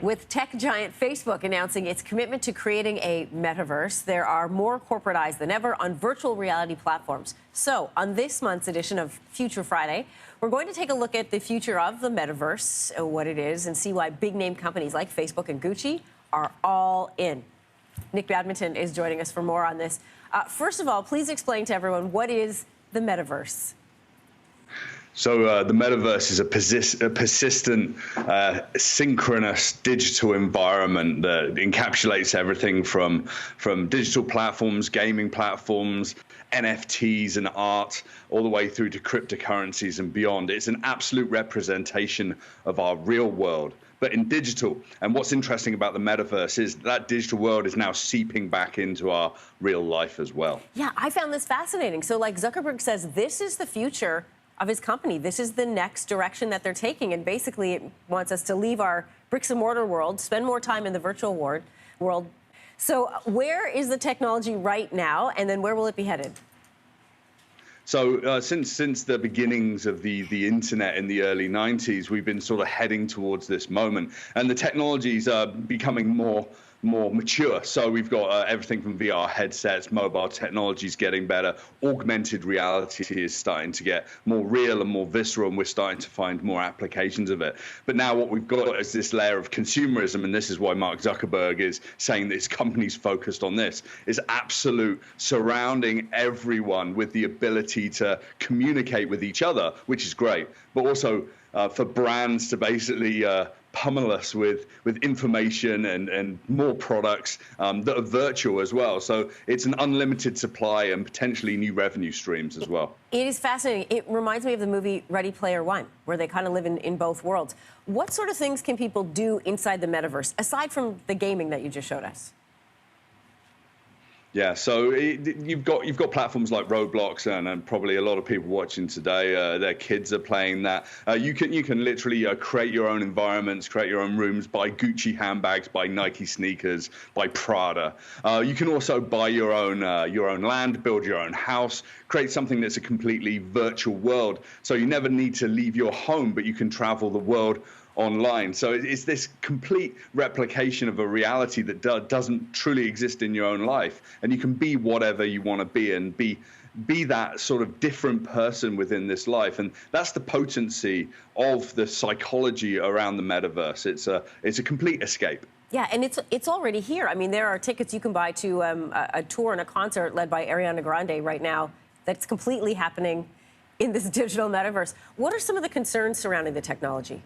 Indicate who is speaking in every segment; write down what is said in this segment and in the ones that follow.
Speaker 1: With tech giant Facebook announcing its commitment to creating a metaverse, there are more corporate eyes than ever on virtual reality platforms. So, on this month's edition of Future Friday, we're going to take a look at the future of the metaverse, what it is, and see why big-name companies like Facebook and Gucci are all in. Nick Badminton is joining us for more on this. First of all, please explain to everyone, what is the metaverse?
Speaker 2: So the metaverse is a persistent, synchronous digital environment that encapsulates everything from digital platforms, gaming platforms, NFTs and art, all the way through to cryptocurrencies and beyond. It's an absolute representation of our real world, but in digital. And what's interesting about the metaverse is that digital world is now seeping back into our real life as well.
Speaker 1: Yeah, I found this fascinating. So like Zuckerberg says, this is the future of his company. This is the next direction that they're taking. And basically it wants us to leave our bricks and mortar world, spend more time in the virtual world. So where is the technology right now? And then where will it be headed?
Speaker 2: So since the beginnings of the internet in the early 90s, we've been sort of heading towards this moment. And the technologies are becoming more mature. So we've got everything from VR headsets, mobile technologies getting better, augmented reality is starting to get more real and more visceral, and we're starting to find more applications of it. But now what we've got is this layer of consumerism, and this is why Mark Zuckerberg is saying that his company's focused on this, is absolute surrounding everyone with the ability to communicate with each other, which is great, but also for brands to basically pummel us with information and more products that are virtual as well. So it's an unlimited supply and potentially new revenue streams as well.
Speaker 1: It is fascinating. It reminds me of the movie Ready Player One, where they kind of live in both worlds. What sort of things can people do inside the metaverse, aside from the gaming that you just showed us?
Speaker 2: Yeah, so you've got platforms like Roblox, and probably a lot of people watching today, their kids are playing that. You can literally create your own environments, create your own rooms, buy Gucci handbags, buy Nike sneakers, buy Prada. You can also buy your own land, build your own house, create something that's a completely virtual world. So you never need to leave your home, but you can travel the world online. So it's this complete replication of a reality that doesn't truly exist in your own life, and you can be whatever you want to be and be that sort of different person within this life. And that's the potency of the psychology around the metaverse. It's a complete escape.
Speaker 1: Yeah, and it's already here. I mean, there are tickets you can buy to a tour and a concert led by Ariana Grande right now that's completely happening in this digital metaverse. What are some of the concerns surrounding the technology?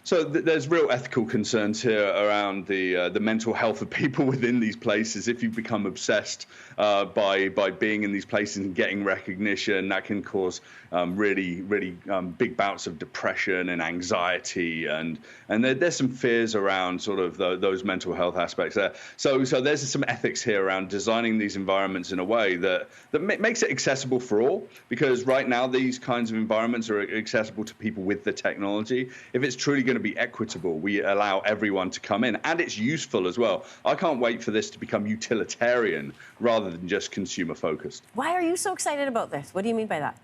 Speaker 2: So there's real ethical concerns here around the mental health of people within these places. If you become obsessed by being in these places and getting recognition, that can cause really big bouts of depression and anxiety, and there's some fears around sort of those mental health aspects there. So there's some ethics here around designing these environments in a way that makes it accessible for all, because right now these kinds of environments are accessible to people with the technology. If it's truly going to be equitable, we allow everyone to come in, and it's useful as well. I can't wait for this to become utilitarian rather than just consumer focused.
Speaker 1: Why are you so excited about this? What do you mean by that?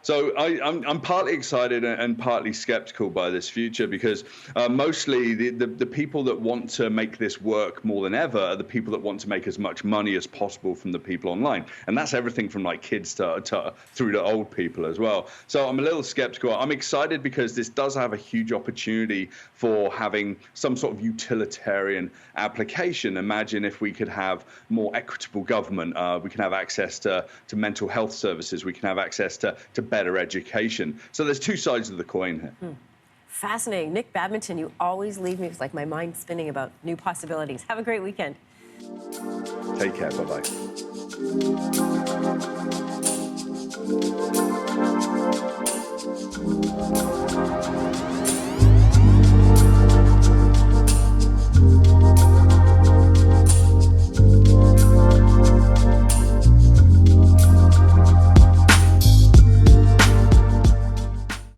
Speaker 2: So I'm partly excited and partly skeptical by this future, because mostly the people that want to make this work more than ever are the people that want to make as much money as possible from the people online. And that's everything from like kids through to old people as well. So I'm a little skeptical. I'm excited because this does have a huge opportunity for having some sort of utilitarian application. Imagine if we could have more equitable government. We can have access to mental health services. We can have access to better education. So there's two sides of the coin here.
Speaker 1: Fascinating. Nick Badminton, you always leave me with like my mind spinning about new possibilities. Have a great weekend.
Speaker 2: Take care. Bye-bye.